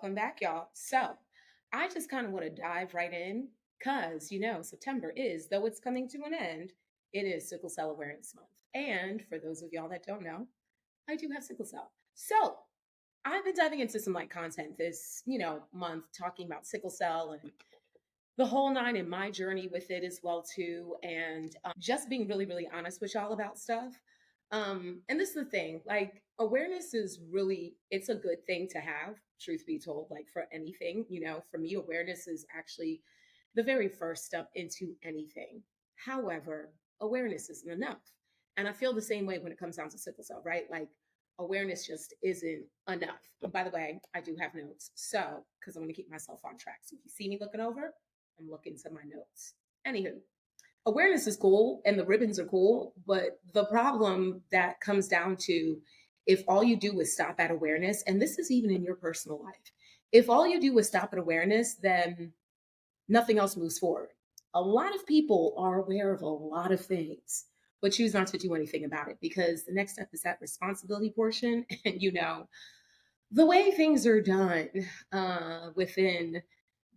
welcome back, y'all. So, I just kind of want to dive right in because, September is, though it's coming to an end, it is Sickle Cell Awareness Month. And for those of y'all that don't know, I do have sickle cell. So, I've been diving into some like content this, month talking about sickle cell and the whole nine in my journey with it as well too, and just being really really honest with y'all about stuff. And this is the thing, like awareness is really, it's a good thing to have, truth be told, like for anything. For me, awareness is actually the very first step into anything. However, awareness isn't enough, and I feel the same way when it comes down to sickle cell, right? Like awareness just isn't enough. And by the way, I do have notes, so because I want to keep myself on track, so if you see me looking over, I'm looking to my notes. Anywho, awareness is cool and the ribbons are cool, but the problem that comes down to, if all you do is stop at awareness, and this is even in your personal life, if all you do is stop at awareness, then nothing else moves forward. A lot of people are aware of a lot of things, but choose not to do anything about it because the next step is that responsibility portion. And the way things are done within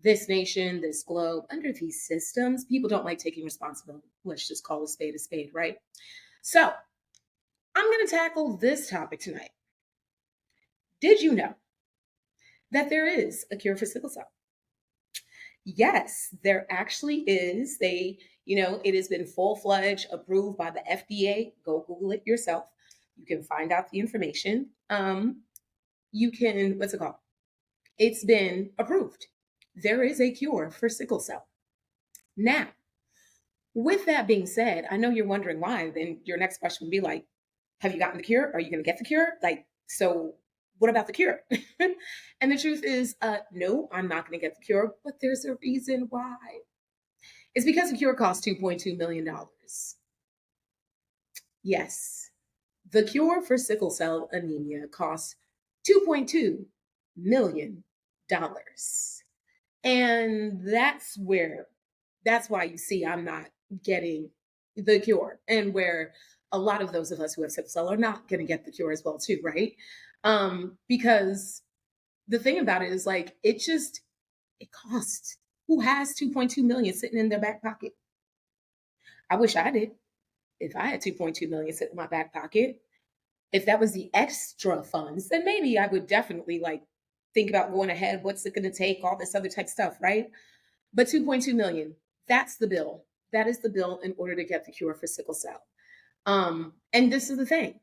this nation, this globe, under these systems, people don't like taking responsibility. Let's just call a spade, right? So I'm going to tackle this topic tonight. Did you know that there is a cure for sickle cell? Yes, there actually is. It has been full-fledged approved by the FDA. Go Google it yourself. You can find out the information. You can, what's it called? It's been approved. There is a cure for sickle cell. Now, with that being said, I know you're wondering why. Then your next question would be like, have you gotten the cure? Are you going to get the cure? Like, so what about the cure? And the truth is, no, I'm not going to get the cure, but there's a reason why. It's because the cure costs $2.2 million. Yes, the cure for sickle cell anemia costs $2.2 million. And that's why you see I'm not getting the cure, and where a lot of those of us who have sickle cell are not going to get the cure as well too, right? Because the thing about it is like it costs. Who has 2.2 million sitting in their back pocket? I wish I did. If I had 2.2 million sitting in my back pocket, if that was the extra funds, then maybe I would definitely like think about going ahead. What's it going to take? All this other type stuff, right? But 2.2 million, that's the bill. That is the bill in order to get the cure for sickle cell. And this is the thing.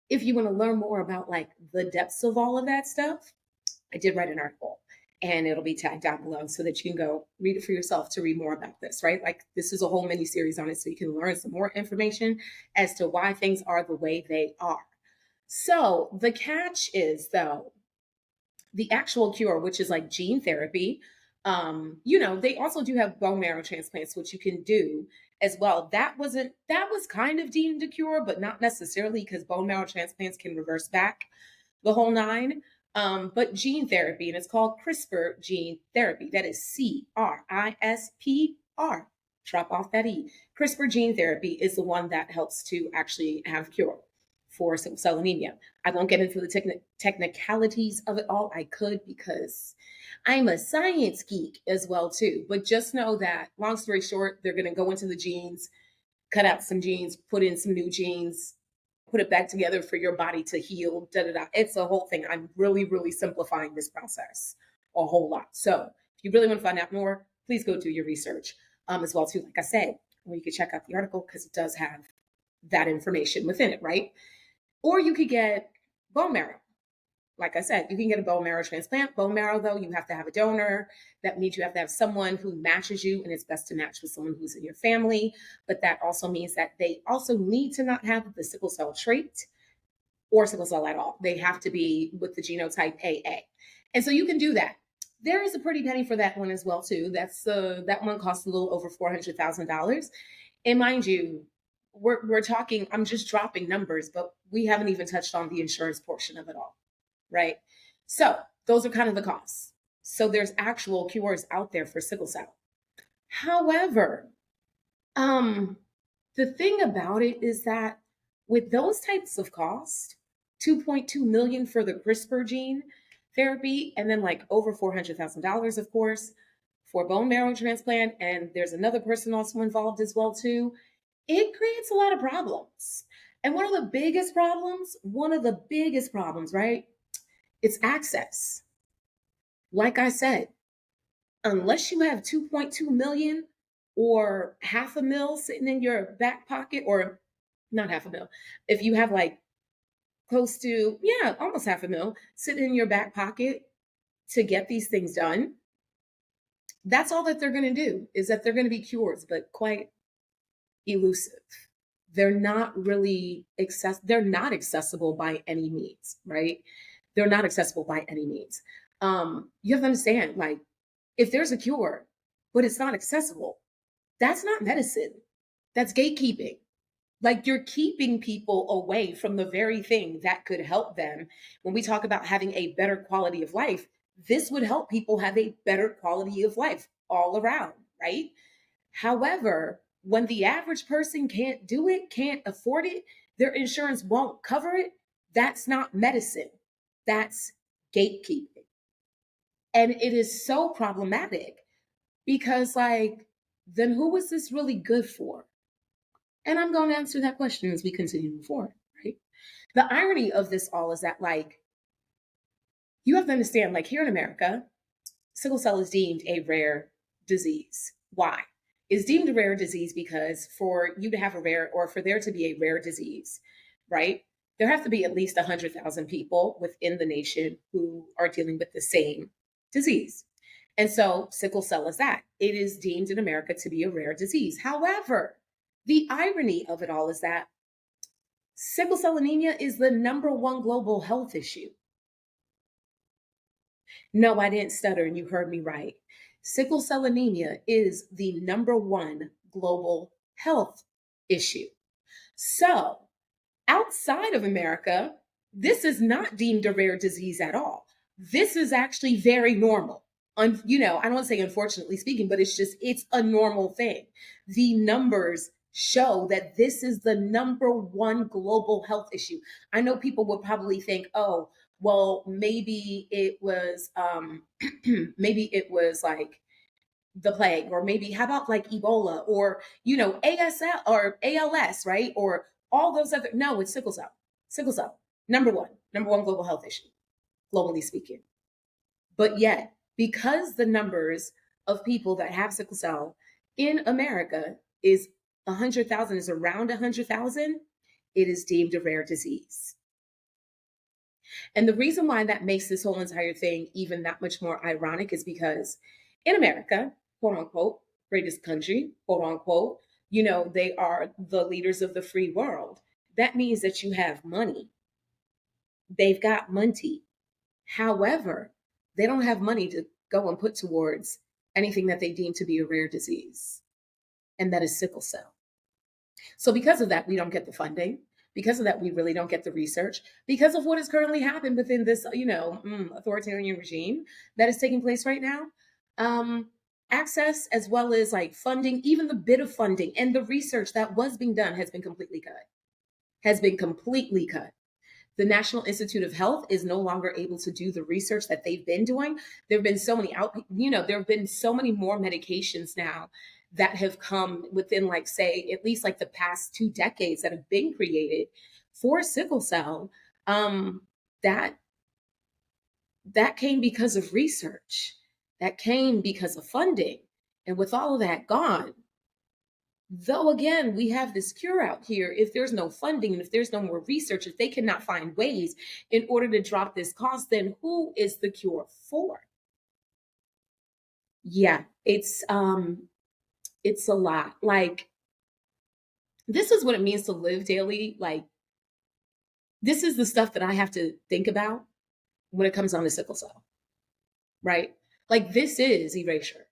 If you want to learn more about like the depths of all of that stuff, I did write an article and it'll be tagged down below so that you can go read it for yourself to read more about this, right? Like this is a whole mini series on it so you can learn some more information as to why things are the way they are. So the catch is though, the actual cure, which is like gene therapy. They also do have bone marrow transplants, which you can do as well. That was kind of deemed a cure, but not necessarily because bone marrow transplants can reverse back the whole nine. But gene therapy, and it's called CRISPR gene therapy. That is CRISPR. Drop off that E. CRISPR gene therapy is the one that helps to actually have a cure for sickle cell anemia. I won't get into the technicalities of it all. I could because I'm a science geek as well too. But just know that, long story short, they're going to go into the genes, cut out some genes, put in some new genes, put it back together for your body to heal. Da da da. It's a whole thing. I'm really, really simplifying this process a whole lot. So if you really want to find out more, please go do your research as well too. Like I said, or you can check out the article because it does have that information within it, right? Or you could get bone marrow. Like I said, you can get a bone marrow transplant. Bone marrow, though, you have to have a donor. That means you have to have someone who matches you, and it's best to match with someone who's in your family. But that also means that they also need to not have the sickle cell trait or sickle cell at all. They have to be with the genotype AA. And so you can do that. There is a pretty penny for that one as well, too. That one costs a little over $400,000. And mind you, we're talking, I'm just dropping numbers, but we haven't even touched on the insurance portion of it all, right? So those are kind of the costs. So there's actual cures out there for sickle cell. However, the thing about it is that with those types of costs, 2.2 million for the CRISPR gene therapy, and then like over $400,000, of course, for bone marrow transplant. And there's another person also involved as well too. It creates a lot of problems. And one of the biggest problems, right? It's access. Like I said, unless you have 2.2 million or half a mil sitting in your back pocket, or not half a mil, if you have like close to, yeah, almost half a mil sitting in your back pocket to get these things done, that's all that they're going to do, is that they're going to be cures, but quite elusive. They're not accessible by any means, right? They're not accessible by any means. You have to understand, like, if there's a cure, but it's not accessible, that's not medicine. That's gatekeeping. Like, you're keeping people away from the very thing that could help them. When we talk about having a better quality of life, this would help people have a better quality of life all around, right? However, when the average person can't do it, can't afford it, their insurance won't cover it, that's not medicine. That's gatekeeping. And it is so problematic because, like, then who is this really good for? And I'm going to answer that question as we continue to move forward, right? The irony of this all is that, like, you have to understand, like, here in America, sickle cell is deemed a rare disease. Why? It's deemed a rare disease because for you to have a rare, or for there to be a rare disease, right? There have to be at least 100,000 people within the nation who are dealing with the same disease. And so sickle cell is that. It is deemed in America to be a rare disease. However, the irony of it all is that sickle cell anemia is the number one global health issue. No, I didn't stutter, and you heard me right. Sickle cell anemia is the number one global health issue. So, outside of America, this is not deemed a rare disease at all. This is actually very normal. I don't want to say unfortunately speaking, but it's a normal thing. The numbers show that this is the number one global health issue. I know people will probably think, oh, well, maybe it was maybe it was like the plague, or maybe how about like Ebola, or ASL or ALS, right? Or all those other. No, it's sickle cell. Sickle cell, number one global health issue, globally speaking. But yet, because the numbers of people that have sickle cell in America is 100,000, is around 100,000, it is deemed a rare disease. And the reason why that makes this whole entire thing even that much more ironic is because in America, quote unquote, greatest country, quote unquote, they are the leaders of the free world. That means that you have money. They've got money. However, they don't have money to go and put towards anything that they deem to be a rare disease, and that is sickle cell. So because of that, we don't get the funding. Because of that, we really don't get the research. Because of what has currently happened within this, authoritarian regime that is taking place right now, access as well as like funding, even the bit of funding and the research that was being done has been completely cut. Has been completely cut. The National Institute of Health is no longer able to do the research that they've been doing. There have been so many there have been so many more medications now that have come within, like, say, at least like the past 2 decades that have been created for sickle cell. That came because of research. That came because of funding. And with all of that gone, though, again, we have this cure out here. If there's no funding and if there's no more research, if they cannot find ways in order to drop this cost, then who is the cure for? Yeah, it's a lot. Like, this is what it means to live daily. Like, this is the stuff that I have to think about when it comes on to sickle cell, right? Like, this is erasure,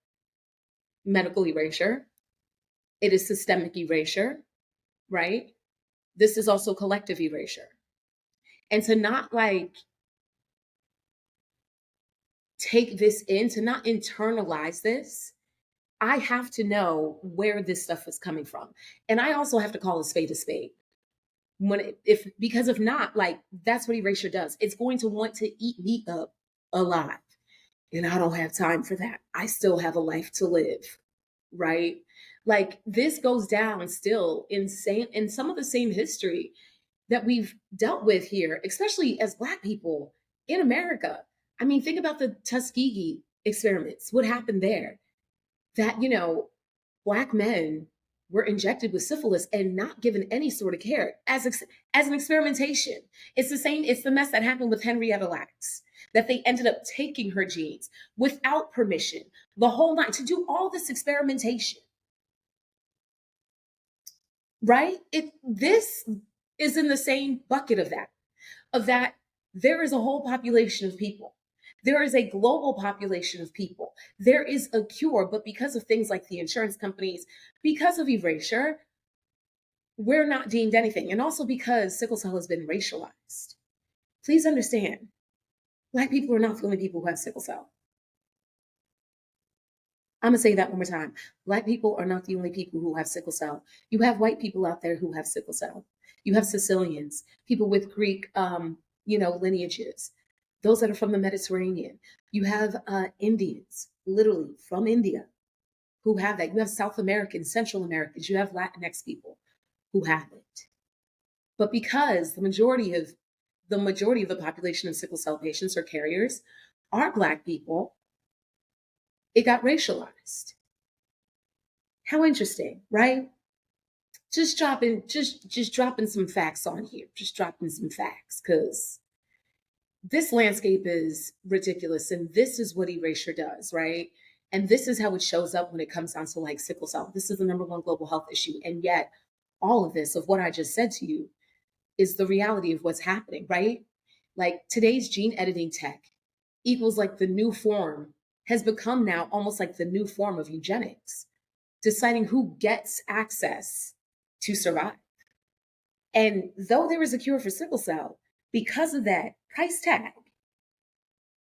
medical erasure. It is systemic erasure, right? This is also collective erasure. And to not like take this in, to not internalize this, I have to know where this stuff is coming from. And I also have to call a spade a spade. Because if not, like, that's what erasure does. It's going to want to eat me up alive. And I don't have time for that. I still have a life to live, right? Like this goes down still in some of the same history that we've dealt with here, especially as Black people in America. I mean, think about the Tuskegee experiments. What happened there? That, Black men were injected with syphilis and not given any sort of care as an experimentation. It's the same, it's the mess that happened with Henrietta Lacks, that they ended up taking her genes without permission, the whole night to do all this experimentation, right? This is in the same bucket of that there is a whole population of people. There is a global population of people. There is a cure, but because of things like the insurance companies, because of erasure, we're not deemed anything. And also because sickle cell has been racialized. Please understand, Black people are not the only people who have sickle cell. I'm gonna say that one more time. Black people are not the only people who have sickle cell. You have white people out there who have sickle cell. You have Sicilians, people with Greek, lineages, those that are from the Mediterranean. You have Indians, literally from India, who have that. You have South Americans, Central Americans. You have Latinx people who have it. But because the majority of the population of sickle cell patients or carriers are Black people, it got racialized. How interesting, right? Just dropping some facts on here. Just dropping some facts because this landscape is ridiculous, and this is what erasure does, right? And this is how it shows up when it comes down to like sickle cell. This is the number one global health issue, and yet all of this of what I just said to you is the reality of what's happening, right? Like today's gene editing tech equals like the new form has become now almost like the new form of eugenics, deciding who gets access to survive. And though there is a cure for sickle cell, because of that price tag,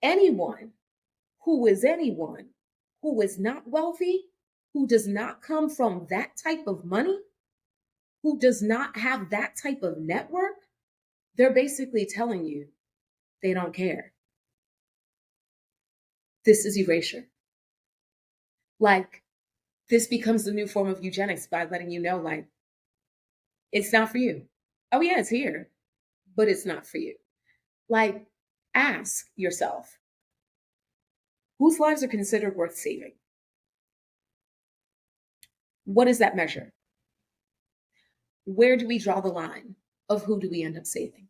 anyone anyone who is not wealthy, who does not come from that type of money, who does not have that type of network, they're basically telling you they don't care. This is erasure. Like, this becomes the new form of eugenics by letting you know, like, it's not for you. Oh, yeah, it's here, but it's not for you. Like, ask yourself, whose lives are considered worth saving? What is that measure? Where do we draw the line of who do we end up saving?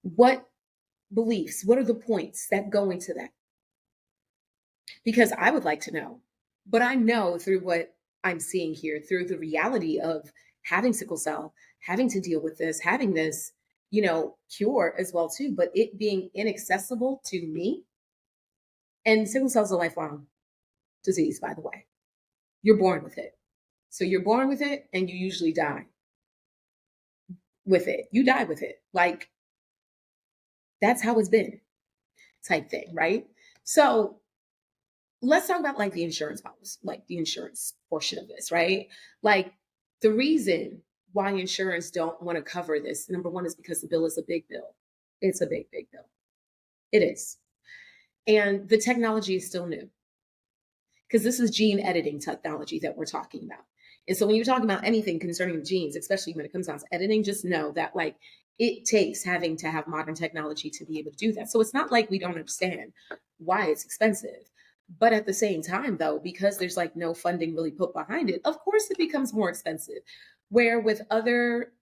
What beliefs, what are the points that go into that? Because I would like to know, but I know through what I'm seeing here, through the reality of having sickle cell, having to deal with this, having this, cure as well too, but it being inaccessible to me. And sickle cell is a lifelong disease, by the way. You're born with it. So you're born with it and you usually die with it. You die with it. Like that's how it's been type thing, right? So let's talk about like the insurance policy, like the insurance portion of this, right? Like the reason why insurance don't want to cover this, number one, is because the bill is a big bill. It's a big, big bill. It is. And the technology is still new because this is gene editing technology that we're talking about. And so when you're talking about anything concerning genes, especially when it comes down to editing, just know that like it takes having to have modern technology to be able to do that. So it's not like we don't understand why it's expensive. But at the same time, though, because there's like no funding really put behind it, of course it becomes more expensive. Where with other,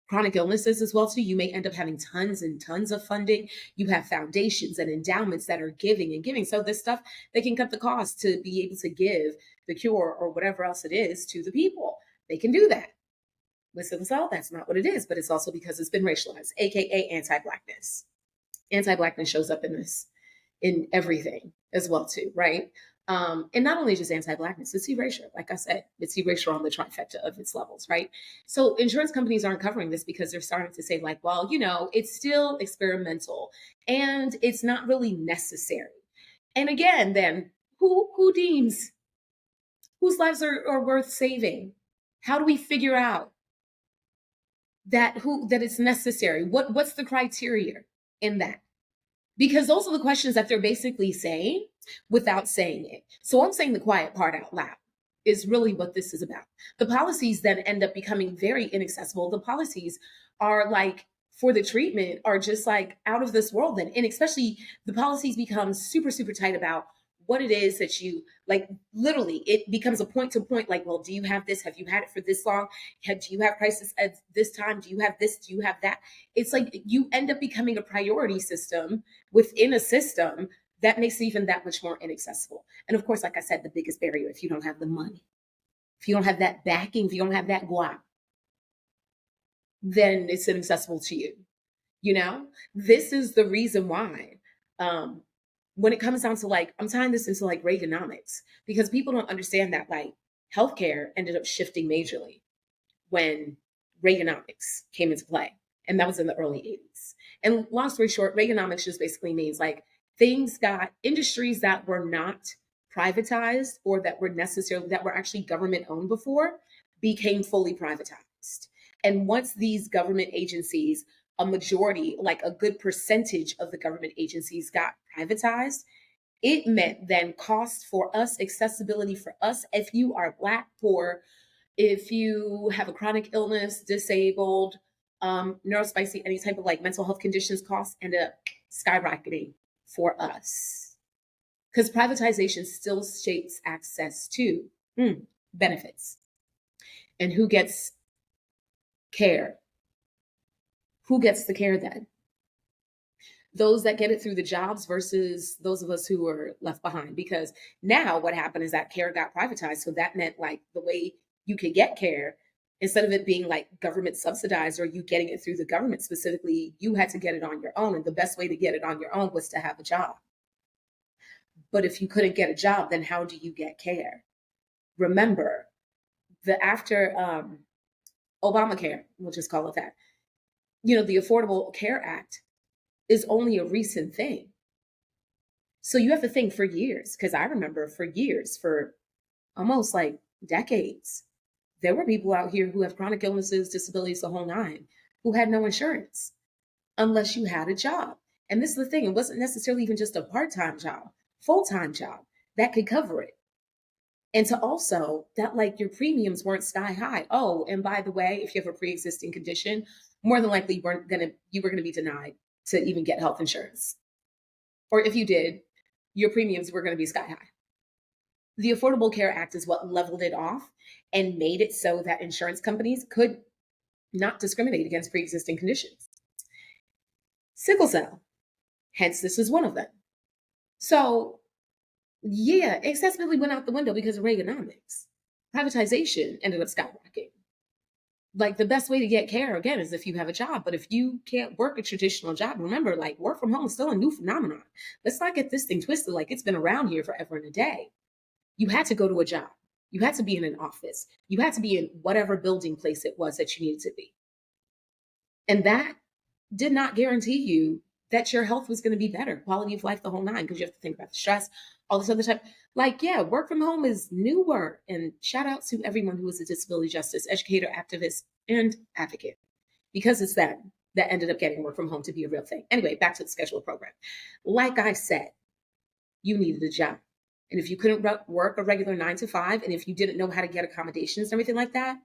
chronic illnesses as well too, you may end up having tons and tons of funding. You have foundations and endowments that are giving and giving. So this stuff, they can cut the cost to be able to give the cure or whatever else it is to the people. They can do that. With sickle cell, that's not what it is, but it's also because it's been racialized, aka anti-Blackness. Anti-Blackness shows up in everything as well too, right? And not only just anti-Blackness, it's erasure. Like I said, it's erasure on the trifecta of its levels, right? So insurance companies aren't covering this because they're starting to say like, well, it's still experimental and it's not really necessary. And again, then who deems whose lives are worth saving? How do we figure out that it's necessary? What's the criteria in that? Because those are the questions that they're basically saying without saying it. So I'm saying the quiet part out loud is really what this is about. The policies then end up becoming very inaccessible. The policies are like for the treatment are just like out of this world then. And especially the policies become super, super tight about what it is that you like. Literally, it becomes a point to point like, well, do you have this? Have you had it for this long? Do you have crisis at this time? Do you have this? Do you have that? It's like you end up becoming a priority system within a system that makes it even that much more inaccessible. And of course, like I said, the biggest barrier, if you don't have the money, if you don't have that backing, if you don't have that guap, then it's inaccessible to you. You know, this is the reason why, when it comes down to like, I'm tying this into like Reaganomics, because people don't understand that like healthcare ended up shifting majorly when Reaganomics came into play. And that was in the early 80s. And long story short, Reaganomics just basically means like things got industries that were not privatized or that were necessarily that were actually government owned before became fully privatized. And once these government agencies, a majority, like a good percentage of the government agencies got privatized, it meant then cost for us, accessibility for us. If you are Black, poor, if you have a chronic illness, disabled, neurospicy, any type of like mental health conditions, costs end up skyrocketing for us. Because privatization still shapes access to benefits. And who gets care? Who gets the care then? Those that get it through the jobs versus those of us who were left behind. Because now what happened is that care got privatized. So that meant like the way you could get care, instead of it being like government subsidized or you getting it through the government specifically, you had to get it on your own. And the best way to get it on your own was to have a job. But if you couldn't get a job, then how do you get care? Remember, the after Obamacare, we'll just call it that, the Affordable Care Act is only a recent thing. So you have to think for years, because I remember for years, for almost like decades, there were people out here who have chronic illnesses, disabilities, the whole nine, who had no insurance unless you had a job. And this is the thing, it wasn't necessarily even just a part-time job, full-time job that could cover it. And to also that like your premiums weren't sky high. Oh, and by the way, if you have a pre-existing condition, more than likely you were gonna be denied to even get health insurance. Or if you did, your premiums were going to be sky high. The Affordable Care Act is what leveled it off and made it so that insurance companies could not discriminate against pre-existing conditions. Sickle cell, hence this is one of them. So yeah, accessibility went out the window because of Reaganomics. Privatization ended up skyrocketing. Like the best way to get care again is if you have a job. But if you can't work a traditional job, remember, like work from home is still a new phenomenon. Let's not get this thing twisted. Like it's been around here forever and a day. You had to go to a job. You had to be in an office. You had to be in whatever building place it was that you needed to be. And that did not guarantee you that your health was going to be better, quality of life, the whole nine, because you have to think about the stress, all this other stuff. Like, yeah, work from home is newer. And shout out to everyone who is a disability justice educator, activist, and advocate, because it's that ended up getting work from home to be a real thing. Anyway, back to the schedule program. Like I said, you needed a job. And if you couldn't work a regular 9 to 5, and if you didn't know how to get accommodations and everything like that,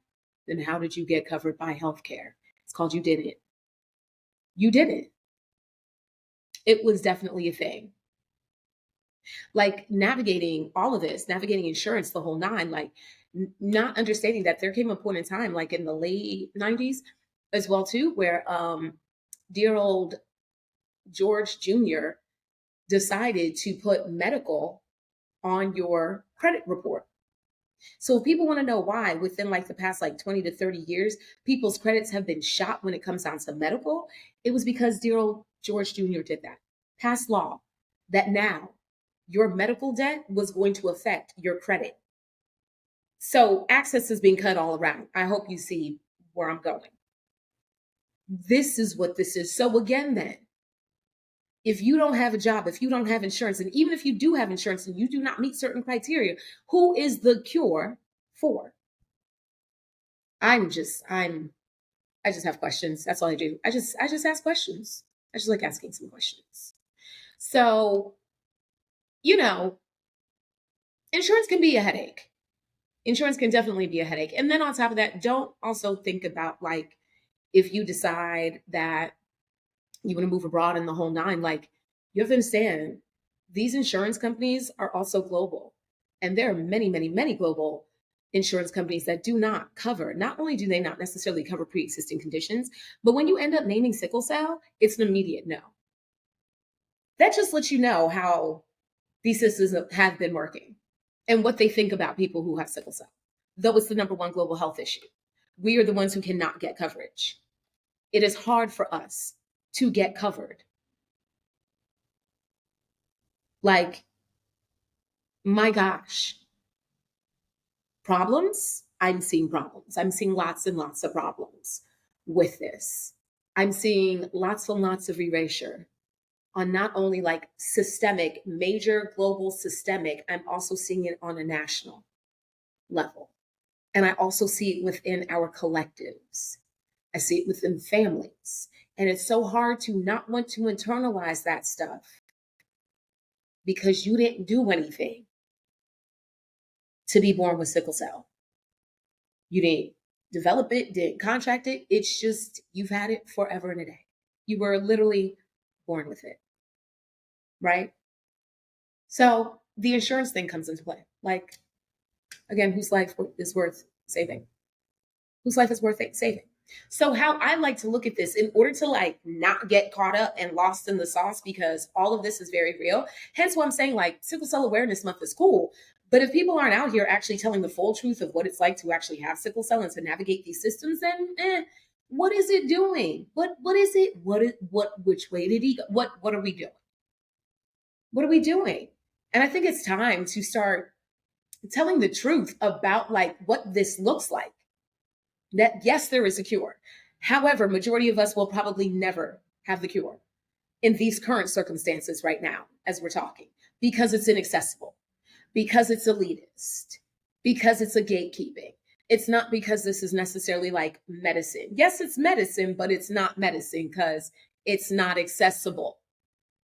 then how did you get covered by healthcare? It's called you didn't. You didn't. It was definitely a thing. Like navigating all of this, navigating insurance, the whole nine, like not understanding that there came a point in time, like in the late 90s as well too, where dear old George Jr. decided to put medical on your credit report. So if people want to know why within like the past like 20 to 30 years, people's credits have been shot when it comes down to medical, it was because dear old George Jr. did that. Passed law that now your medical debt was going to affect your credit. So access is being cut all around. I hope you see where I'm going. This is what this is. So again, then, if you don't have a job, if you don't have insurance, and even if you do have insurance and you do not meet certain criteria, who is the cure for? I'm I just have questions. That's all I do. I just ask questions. I just like asking some questions. So, you know, insurance can be a headache. Insurance can definitely be a headache. And then on top of that, don't also think about like if you decide that you want to move abroad in the whole nine, like you have to understand these insurance companies are also global. And there are many, many, many global insurance companies that do not cover, not only do they not necessarily cover pre existing conditions, but when you end up naming sickle cell, it's an immediate no. That just lets you know how these systems have been working and what they think about people who have sickle cell. Though it's the number one global health issue, we are the ones who cannot get coverage. It is hard for us to get covered. Like, my gosh, problems? I'm seeing problems. I'm seeing lots and lots of problems with this. I'm seeing lots and lots of erasure on not only like systemic, major global systemic, I'm also seeing it on a national level. And I also see it within our collectives. I see it within families. And it's so hard to not want to internalize that stuff because you didn't do anything to be born with sickle cell. You didn't develop it, didn't contract it. It's just you've had it forever and a day. You were literally born with it, right? So the insurance thing comes into play. Like, again, whose life is worth saving? Whose life is worth saving? So how I like to look at this in order to like not get caught up and lost in the sauce, because all of this is very real. Hence why I'm saying like Sickle Cell Awareness Month is cool. But if people aren't out here actually telling the full truth of what it's like to actually have sickle cell and to navigate these systems, then what is it doing? What is it? Which way did he go? What are we doing? What are we doing? And I think it's time to start telling the truth about like what this looks like. That yes, there is a cure. However, majority of us will probably never have the cure in these current circumstances right now as we're talking, because it's inaccessible, because it's elitist, because it's a gatekeeping. It's not because this is necessarily like medicine. Yes, it's medicine, but it's not medicine because it's not accessible.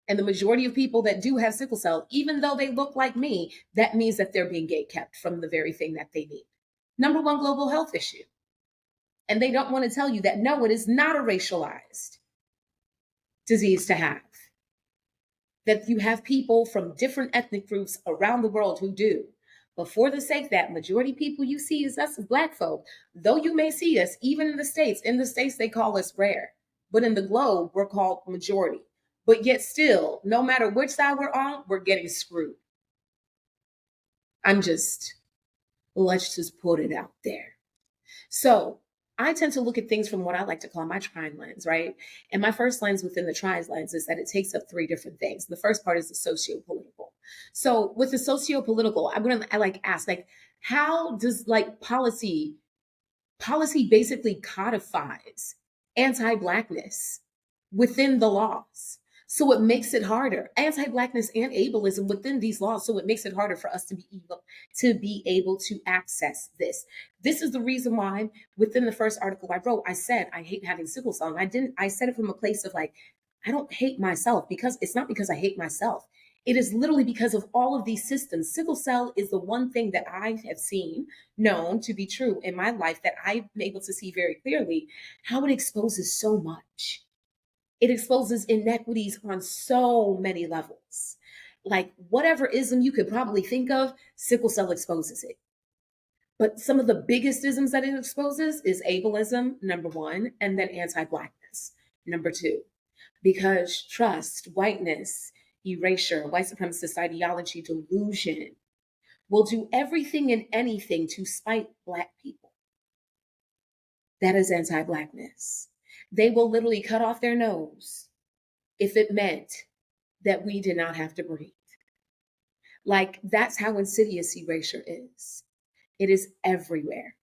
And the majority of people that do have sickle cell, even though they look like me, that means that they're being gatekept from the very thing that they need. Number one global health issue. And they don't want to tell you that no, it is not a racialized disease to have. That you have people from different ethnic groups around the world who do. But for the sake that majority people you see is us as Black folk, though you may see us even in the States they call us rare. But in the globe, we're called majority. But yet still, no matter which side we're on, we're getting screwed. Let's just put it out there. So I tend to look at things from what I like to call my trine lens, right? And my first lens within the trine lens is that it takes up three different things. The first part is the socio-political. So with the socio-political, I like ask, like, how does like policy basically codifies anti-Blackness within the laws? So it makes it harder, anti-Blackness and ableism within these laws. So it makes it harder for us to be able to access this. This is the reason why within the first article I wrote, I said, I hate having sickle cell. And I said it from a place of like, I don't hate myself, because it's not because I hate myself. It is literally because of all of these systems. Sickle cell is the one thing that I have seen, known to be true in my life, that I've been able to see very clearly how it exposes so much. It exposes inequities on so many levels. Like whatever ism you could probably think of, sickle cell exposes it. But some of the biggest isms that it exposes is ableism, number one, and then anti-Blackness, number two. Because trust, whiteness, erasure, white supremacist ideology, delusion will do everything and anything to spite Black people. That is anti-Blackness. They will literally cut off their nose if it meant that we did not have to breathe. Like, that's how insidious erasure is. It is everywhere.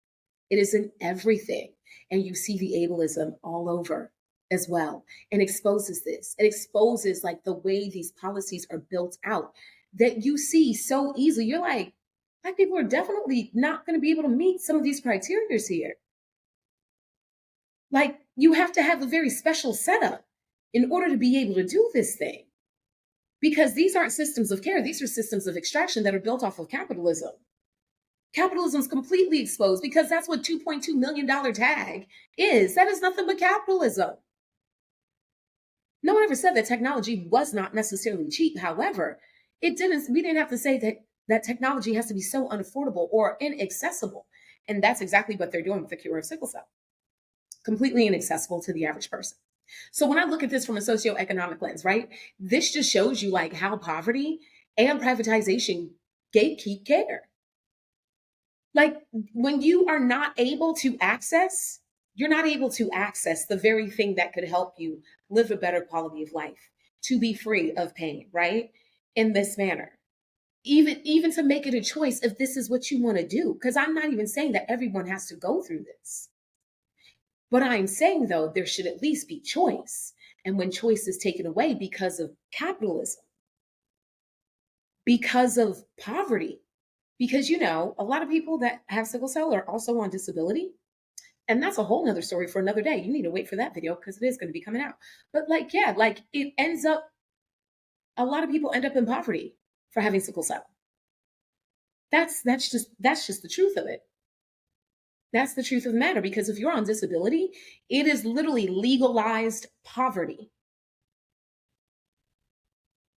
It is in everything. And you see the ableism all over as well, and exposes this. It exposes like the way these policies are built out that you see so easily. You're like, Black people are definitely not going to be able to meet some of these criteria here. Like, you have to have a very special setup in order to be able to do this thing. Because these aren't systems of care, these are systems of extraction that are built off of capitalism. Capitalism's completely exposed because that's what $2.2 million tag is. That is nothing but capitalism. No one ever said that technology was not necessarily cheap. However, we didn't have to say that technology has to be so unaffordable or inaccessible. And that's exactly what they're doing with the cure of sickle cell. Completely inaccessible to the average person. So when I look at this from a socioeconomic lens, right, this just shows you like how poverty and privatization gatekeep care. Like when you are not able to access, you're not able to access the very thing that could help you live a better quality of life, to be free of pain, right? In this manner. Even to make it a choice if this is what you want to do. Because I'm not even saying that everyone has to go through this. But I'm saying though, there should at least be choice. And when choice is taken away because of capitalism, because of poverty, because a lot of people that have sickle cell are also on disability. And that's a whole nother story for another day. You need to wait for that video because it is going to be coming out. But like, yeah, like it ends up, a lot of people end up in poverty for having sickle cell. That's just the truth of it. That's the truth of the matter. Because if you're on disability, it is literally legalized poverty.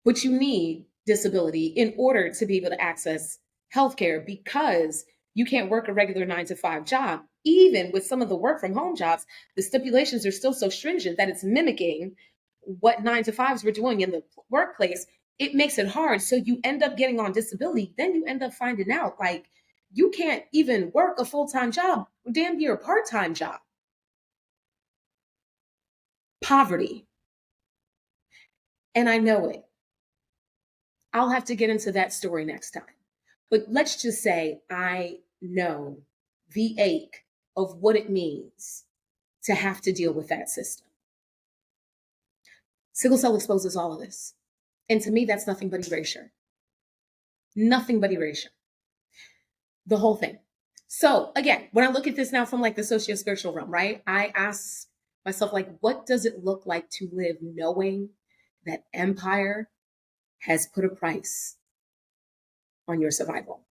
But you need disability in order to be able to access healthcare because you can't work a regular 9 to 5 job. Even with some of the work from home jobs, the stipulations are still so stringent that it's mimicking what 9 to 5s were doing in the workplace. It makes it hard. So you end up getting on disability. Then you end up finding out like you can't even work a full time job, damn near a part time job. Poverty. And I know it. I'll have to get into that story next time. But let's just say I know the ache of what it means to have to deal with that system. Sickle cell exposes all of this. And to me, that's nothing but erasure. Nothing but erasure. The whole thing. So again, when I look at this now from like the socio-spiritual realm, right? I ask myself, like, what does it look like to live knowing that empire has put a price on your survival?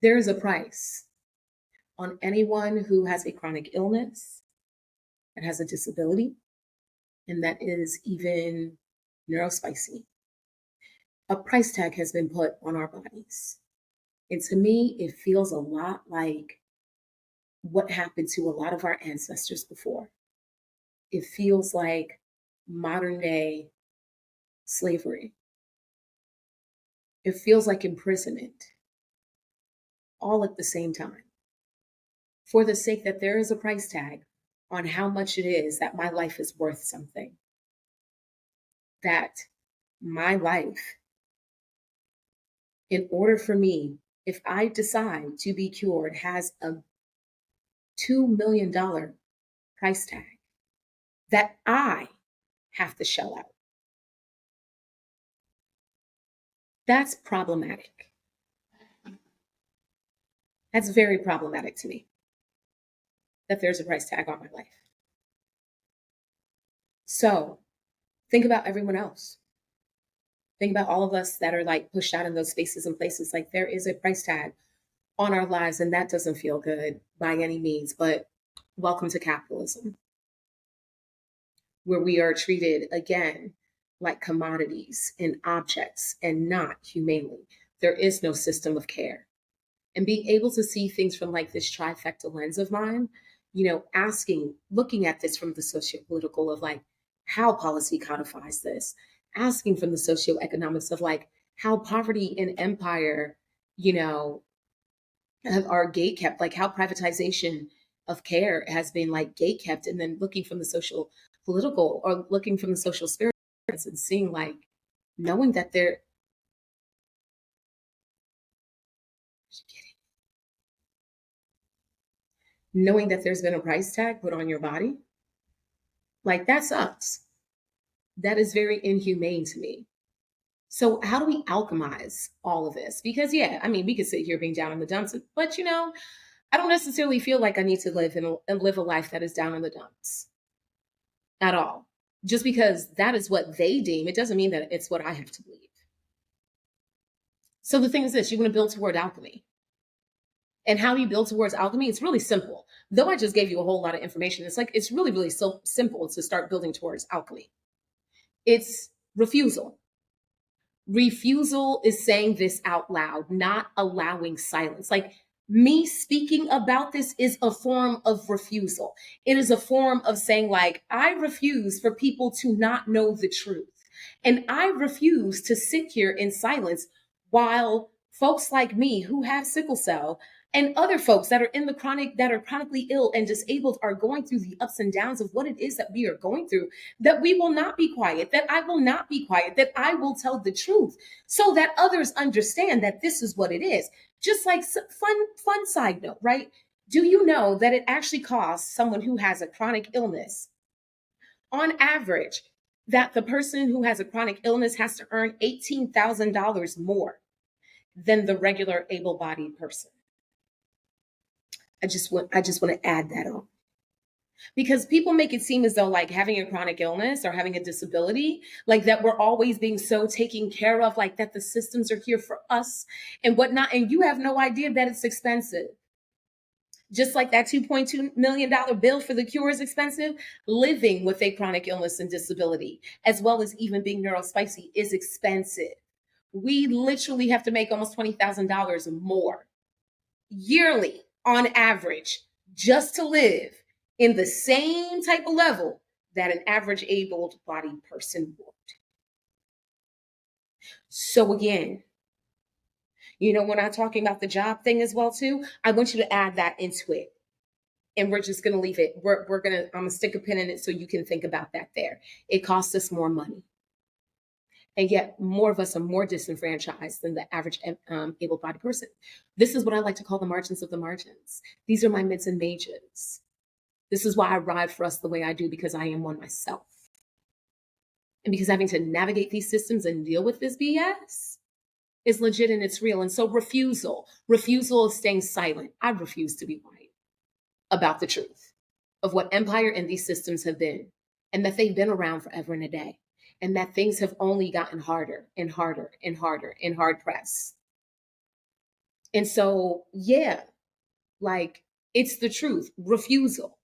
There is a price on anyone who has a chronic illness, that has a disability, and that is even neurospicy. A price tag has been put on our bodies. And to me, it feels a lot like what happened to a lot of our ancestors before. It feels like modern day slavery. It feels like imprisonment, all at the same time. For the sake that there is a price tag on how much it is that my life is worth something. That my life, in order for me, if I decide to be cured, has a $2 million price tag that I have to shell out. That's problematic. That's very problematic to me, that there's a price tag on my life. So think about everyone else. Think about all of us that are like pushed out in those spaces and places. Like there is a price tag on our lives, and that doesn't feel good by any means. But welcome to capitalism, where we are treated again like commodities and objects and not humanely. There is no system of care. And being able to see things from like this trifecta lens of mine, looking at this from the socio-political of like how policy codifies this, asking from the socioeconomics of like how poverty and empire, are gate kept, like how privatization of care has been like gate kept, and then looking from the social political or looking from the social spirit and seeing like knowing that there knowing that there's been a price tag put on your body, like that sucks. That is very inhumane to me. So how do we alchemize all of this? Because yeah, I mean, we could sit here being down in the dumps, but I don't necessarily feel like I need to live a life that is down in the dumps at all. Just because that is what they deem, it doesn't mean that it's what I have to believe. So the thing is this, you want to build toward alchemy. And how you build towards alchemy, it's really simple. Though I just gave you a whole lot of information, it's really, really so simple to start building towards alchemy. It's refusal. Refusal is saying this out loud, not allowing silence. Like me speaking about this is a form of refusal. It is a form of saying, like, I refuse for people to not know the truth. And I refuse to sit here in silence while folks like me who have sickle cell and other folks that are that are chronically ill and disabled are going through the ups and downs of what it is that we are going through, that we will not be quiet, that I will not be quiet, that I will tell the truth so that others understand that this is what it is. Just like fun side note, right? Do you know that it actually costs someone who has a chronic illness, on average, that the person who has a chronic illness has to earn $18,000 more than the regular able-bodied person? I just want to add that on, because people make it seem as though like having a chronic illness or having a disability, like that we're always being so taken care of, like that the systems are here for us and whatnot, and you have no idea that it's expensive. Just like that $2.2 million bill for the cure is expensive, living with a chronic illness and disability, as well as even being neurospicy, is expensive. We literally have to make almost $20,000 more yearly on average just to live in the same type of level that an average able-bodied person would. So again, when I'm talking about the job thing as well too, I want you to add that into it. And we're just going to leave it. I'm going to stick a pin in it so you can think about that there. It costs us more money. And yet more of us are more disenfranchised than the average able-bodied person. This is what I like to call the margins of the margins. These are my mids and majors. This is why I ride for us the way I do, because I am one myself. And because having to navigate these systems and deal with this BS is legit and it's real. And so refusal is staying silent. I refuse to be white about the truth of what empire and these systems have been, and that they've been around forever and a day, and that things have only gotten harder and harder and harder and hard pressed. And so, yeah, like it's the truth. Refusal.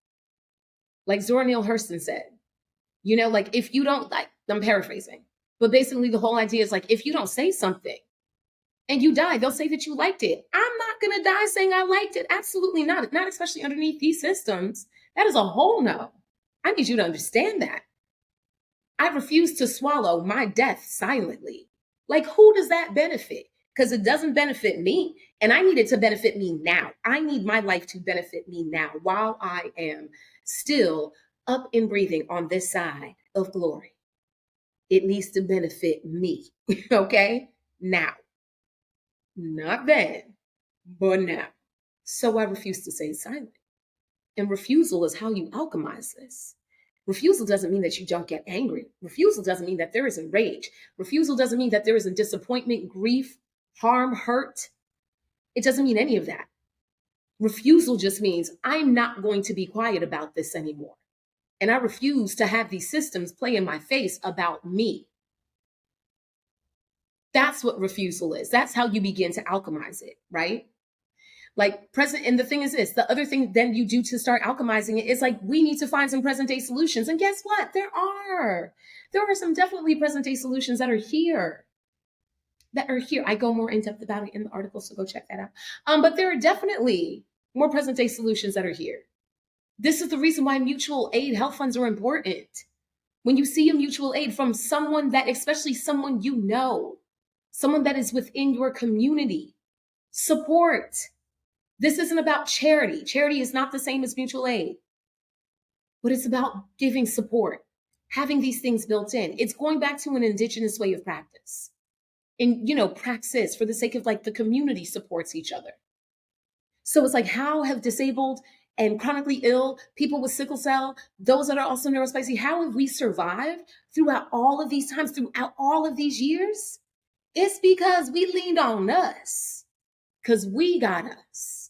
Like Zora Neale Hurston said, like if you don't, like, I'm paraphrasing, but basically the whole idea is like, if you don't say something and you die, they'll say that you liked it. I'm not going to die saying I liked it. Absolutely not. Not especially underneath these systems. That is a whole no. I need you to understand that. I refuse to swallow my death silently. Like, who does that benefit? Because it doesn't benefit me, and I need it to benefit me now. I need my life to benefit me now while I am still up and breathing on this side of glory. It needs to benefit me, okay? Now. Not then, but now. So I refuse to stay silent. And refusal is how you alchemize this. Refusal doesn't mean that you don't get angry. Refusal doesn't mean that there isn't rage. Refusal doesn't mean that there isn't disappointment, grief, harm, hurt. It doesn't mean any of that. Refusal just means I'm not going to be quiet about this anymore. And I refuse to have these systems play in my face about me. That's what refusal is. That's how you begin to alchemize it, right? Like present, and the thing is this, the other thing then you do to start alchemizing it is like, we need to find some present day solutions. And guess what? There are some definitely present day solutions that are here. I go more in depth about it in the article, so go check that out. But there are definitely more present day solutions that are here. This is the reason why mutual aid health funds are important. When you see a mutual aid from someone that, especially someone you know, someone that is within your community, support. This isn't about charity. Charity is not the same as mutual aid, but it's about giving support, having these things built in. It's going back to an indigenous way of practice. And, praxis for the sake of like the community supports each other. So it's like, how have disabled and chronically ill people with sickle cell, those that are also neurospicy, how have we survived throughout all of these times, throughout all of these years? It's because we leaned on us, because we got us.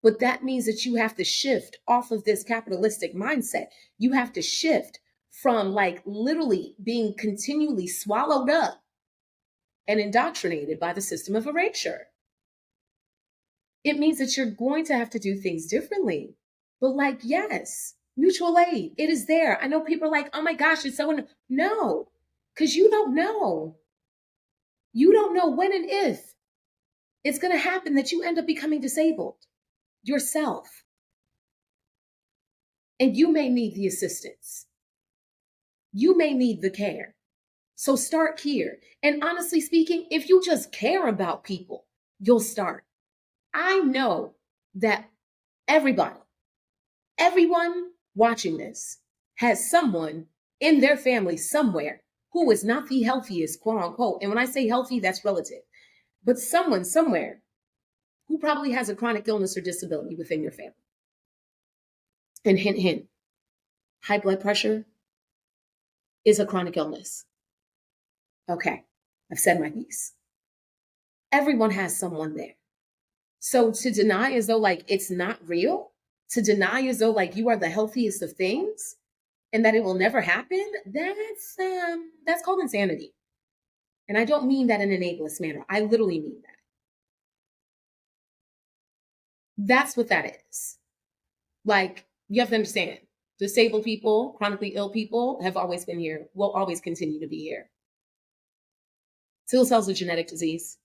But that means that you have to shift off of this capitalistic mindset. You have to shift from like literally being continually swallowed up and indoctrinated by the system of erasure. It means that you're going to have to do things differently. But like, yes, mutual aid, it is there. I know people are like, oh my gosh, it's so, no, because you don't know. You don't know when and if it's going to happen that you end up becoming disabled yourself. And you may need the assistance. You may need the care. So start here. And honestly speaking, if you just care about people, you'll start. I know that everybody, everyone watching this has someone in their family somewhere who is not the healthiest, quote unquote. And when I say healthy, that's relative. But someone somewhere who probably has a chronic illness or disability within your family. And hint, hint, high blood pressure is a chronic illness. Okay, I've said my piece. Everyone has someone there. So to deny as though like it's not real, to deny as though like you are the healthiest of things and that it will never happen, that's called insanity. And I don't mean that in an ableist manner. I literally mean that. That's what that is. Like, you have to understand, disabled people, chronically ill people have always been here, will always continue to be here. Sickle cell is a genetic disease.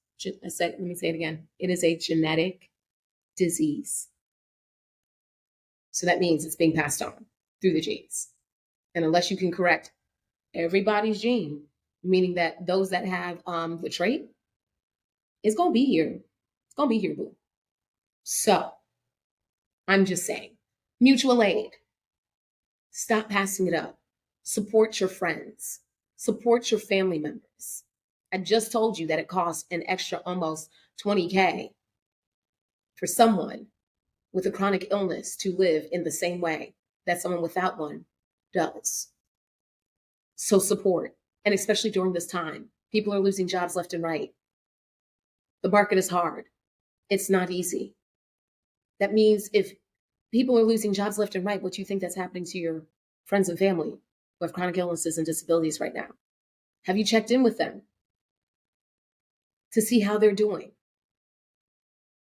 Let me say it again. It is a genetic disease. So that means it's being passed on through the genes. And unless you can correct everybody's gene, meaning that those that have the trait, it's going to be here. It's going to be here, boo. So I'm just saying, mutual aid. Stop passing it up. Support your friends. Support your family members. I just told you that it costs an extra almost $20K for someone with a chronic illness to live in the same way that someone without one does. So support, and especially during this time, people are losing jobs left and right. The market is hard. It's not easy. That means if people are losing jobs left and right, what do you think that's happening to your friends and family who have chronic illnesses and disabilities right now? Have you checked in with them to see how they're doing?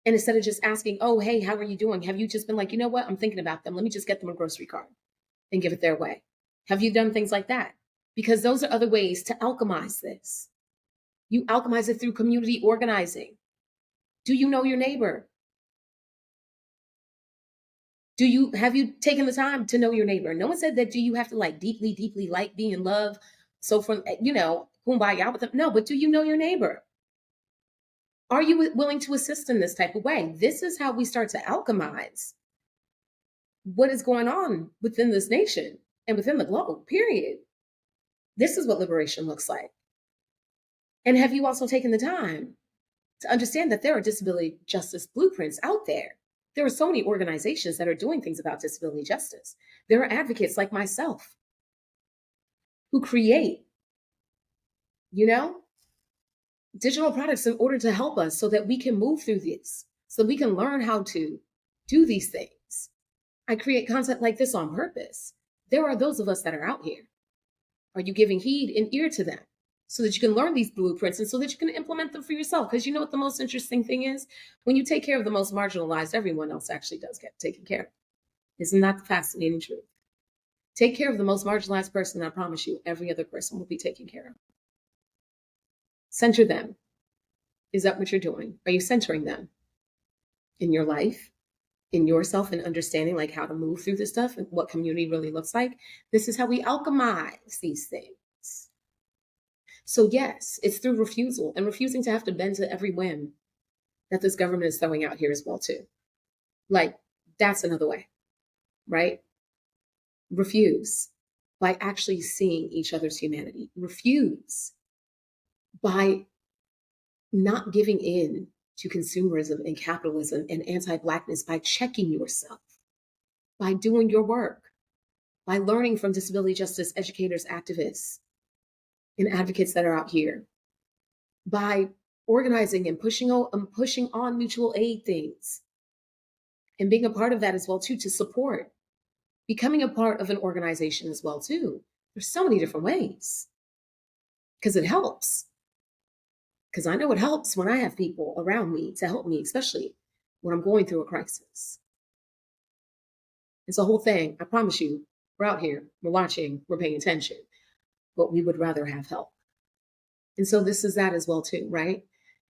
And instead of just asking, oh, hey, how are you doing? Have you just been like, you know what? I'm thinking about them. Let me just get them a grocery card and give it their way. Have you done things like that? Because those are other ways to alchemize this. You alchemize it through community organizing. Do you know your neighbor? Have you taken the time to know your neighbor? No one said that do you have to like deeply, deeply like be in love? So from, kumbaya with them. No, but do you know your neighbor? Are you willing to assist in this type of way? This is how we start to alchemize what is going on within this nation and within the globe, period. This is what liberation looks like. And have you also taken the time to understand that there are disability justice blueprints out there? There are so many organizations that are doing things about disability justice. There are advocates like myself who create, digital products in order to help us so that we can move through this, so we can learn how to do these things. I create content like this on purpose. There are those of us that are out here. Are you giving heed and ear to them so that you can learn these blueprints and so that you can implement them for yourself? Because you know what the most interesting thing is? When you take care of the most marginalized, everyone else actually does get taken care of. Isn't that the fascinating truth? Take care of the most marginalized person, and I promise you, every other person will be taken care of. Center them. Is that what you're doing? Are you centering them in your life, in yourself, and understanding like how to move through this stuff and what community really looks like? This is how we alchemize these things. So yes, it's through refusal and refusing to have to bend to every whim that this government is throwing out here as well too. Like, that's another way, right? Refuse by actually seeing each other's humanity. Refuse by not giving in to consumerism and capitalism and anti-Blackness, by checking yourself, by doing your work, by learning from disability justice educators, activists, and advocates that are out here, by organizing and pushing on mutual aid things, And being a part of that as well, too, to support, becoming a part of an organization as well, too. There's so many different ways because it helps. Because I know it helps when I have people around me to help me, especially when I'm going through a crisis. It's a whole thing. I promise you, we're out here, we're watching, we're paying attention, but we would rather have help. And so this is that as well, too, right?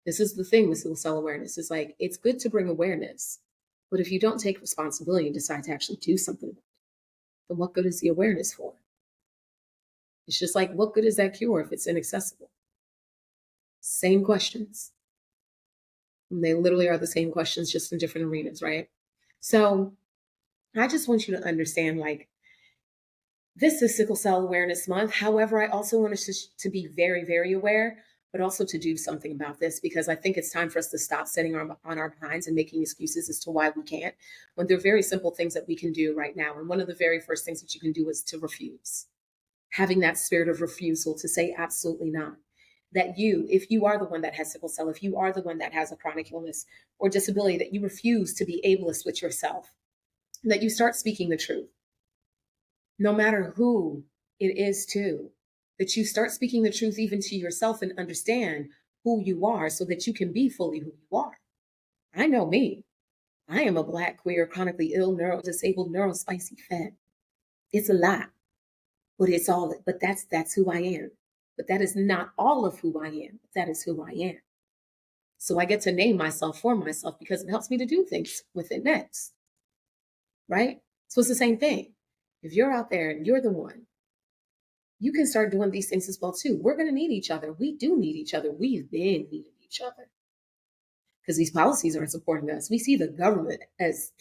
This is the thing with sickle cell awareness. It's like, it's good to bring awareness, but if you don't take responsibility and decide to actually do something, then what good is the awareness for? It's just like, what good is that cure if it's inaccessible? Same questions. And they literally are the same questions, just in different arenas, right? So I just want you to understand, like, this is Sickle Cell Awareness Month. However, I also want us to be very, very aware, but also to do something about this, because I think it's time for us to stop sitting on our behinds and making excuses as to why we can't, when there are very simple things that we can do right now. And one of the very first things that you can do is to refuse. Having that spirit of refusal to say absolutely not. That you, if you are the one that has sickle cell, if you are the one that has a chronic illness or disability, that you refuse to be ableist with yourself, that you start speaking the truth, no matter who it is to, that you start speaking the truth even to yourself and understand who you are so that you can be fully who you are. I know me. I am a Black, queer, chronically ill, neurodisabled, neurospicy femme. It's a lot, but that's who I am. But that is not all of who I am. That is who I am. So I get to name myself for myself because it helps me to do things with it next. Right? So it's the same thing. If you're out there and you're the one, you can start doing these things as well too. We're going to need each other. We do need each other. We've been needing each other because these policies aren't supporting us. We see the government as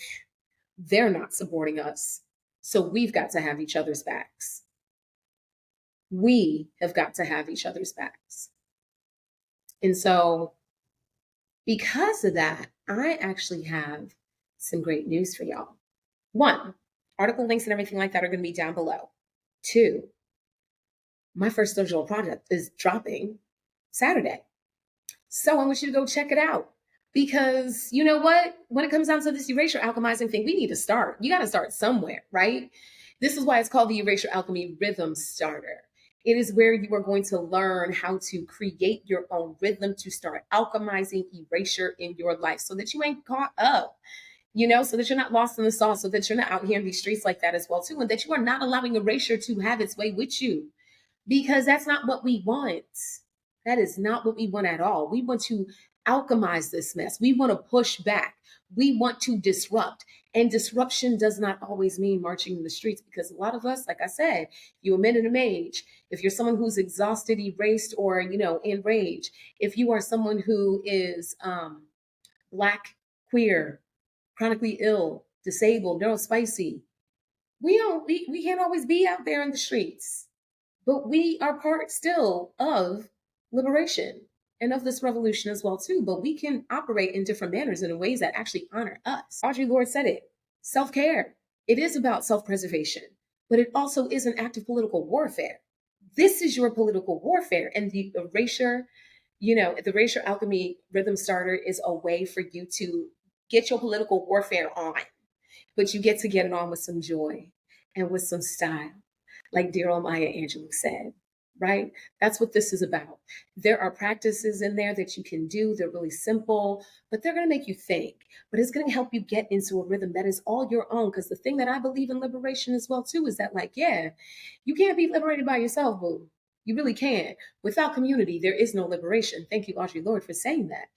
they're not supporting us. So we've got to have each other's backs. We have got to have each other's backs. And so because of that, I actually have some great news for y'all. 1, article links and everything like that are going to be down below. 2, my first digital project is dropping Saturday. So I want you to go check it out. Because you know what? When it comes down to this erasure alchemizing thing, we need to start. You got to start somewhere, right? This is why it's called the Erasure Alchemy Rhythm Starter. It is where you are going to learn how to create your own rhythm to start alchemizing erasure in your life so that you ain't caught up, so that you're not lost in the sauce, so that you're not out here in these streets like that as well too, and that you are not allowing erasure to have its way with you, because that's not what we want. That is not what we want at all. We want to alchemize this mess. We want to push back. We want to disrupt. And disruption does not always mean marching in the streets, because a lot of us, like I said, you a minute of age, if you're someone who's exhausted, erased, or, enraged, if you are someone who is Black, queer, chronically ill, disabled, neurospicy, we can't always be out there in the streets. But we are part still of liberation and of this revolution as well too. But we can operate in different manners and in ways that actually honor us. Audre Lorde said it. Self-care. It is about self-preservation, but it also is an act of political warfare. This is your political warfare. And the erasure, the Erasure Alchemy Rhythm Starter is a way for you to get your political warfare on, but you get to get it on with some joy and with some style. Like dear old Maya Angelou said, right? That's what this is about. There are practices in there that you can do. They're really simple, but they're going to make you think. But it's going to help you get into a rhythm that is all your own. Because the thing that I believe in liberation as well, too, is that, you can't be liberated by yourself, boo. You really can't. Without community, there is no liberation. Thank you, Audre Lorde, for saying that.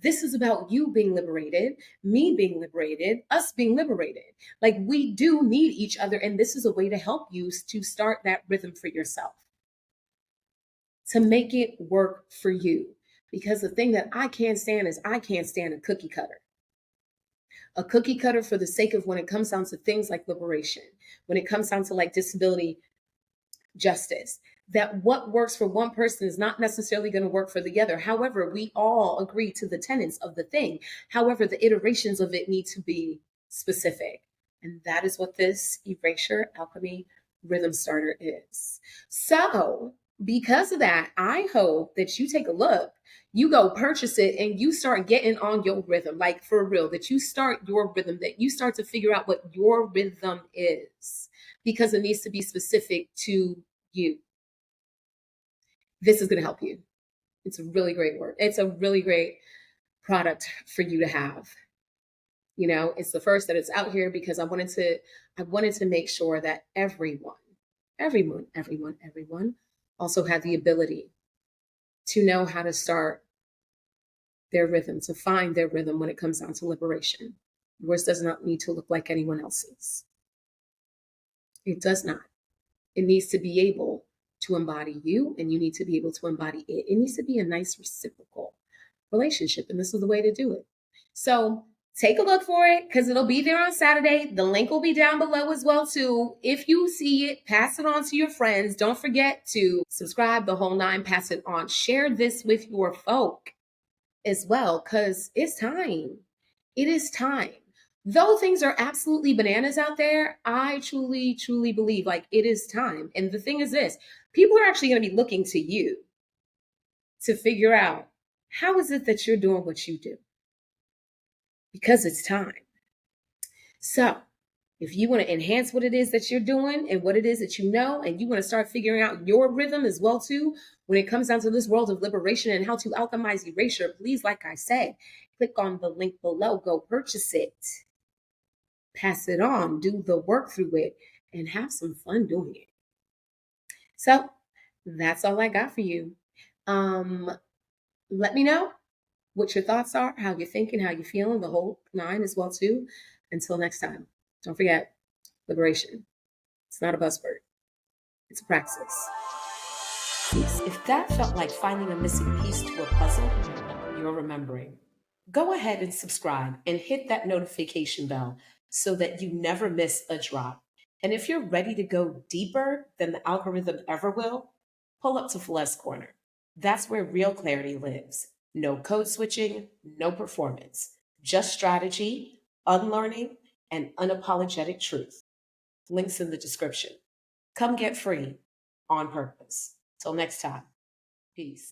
This is about you being liberated, me being liberated, us being liberated. We do need each other. And this is a way to help you to start that rhythm for yourself, to make it work for you. Because the thing that I can't stand is I can't stand a cookie cutter. A cookie cutter for the sake of when it comes down to things like liberation, when it comes down to disability justice, that what works for one person is not necessarily going to work for the other. However, we all agree to the tenets of the thing. However, the iterations of it need to be specific. And that is what this Erasure Alchemy Rhythm Starter is. So because of that, I hope that you take a look. You go purchase it and you start getting on your rhythm, like for real, that you start your rhythm, that you start to figure out what your rhythm is, because it needs to be specific to you. This is going to help you. It's a really great work. It's a really great product for you to have. You know, it's the first that it's out here because I wanted to make sure that everyone also had the ability to know how to start their rhythm, to find their rhythm when it comes down to liberation. Yours does not need to look like anyone else's. It does not. It needs to be able to embody you, and you need to be able to embody it. It needs to be a nice reciprocal relationship, and this is the way to do it. So take a look for it because it'll be there on Saturday. The link will be down below as well too. If you see it, pass it on to your friends. Don't forget to subscribe, the whole nine, pass it on. Share this with your folk as well, because it's time. It is time. Though things are absolutely bananas out there, I truly, truly believe like it is time. And the thing is this, people are actually going to be looking to you to figure out how is it that you're doing what you do? Because it's time. So if you want to enhance what it is that you're doing and what it is that you know, and you want to start figuring out your rhythm as well too, when it comes down to this world of liberation and how to alchemize erasure, please, like I said, click on the link below, go purchase it, pass it on, do the work through it, and have some fun doing it. So that's all I got for you. Let me know what your thoughts are, how you're thinking, how you're feeling, the whole nine as well too. Until next time, don't forget, liberation. It's not a buzzword. It's a praxis. Peace. If that felt like finding a missing piece to a puzzle, you're remembering. Go ahead and subscribe and hit that notification bell so that you never miss a drop. And if you're ready to go deeper than the algorithm ever will, pull up to Celeste Corner. That's where real clarity lives. No code switching, no performance, just strategy, unlearning, and unapologetic truth. Links in the description. Come get free on purpose. Till next time, peace.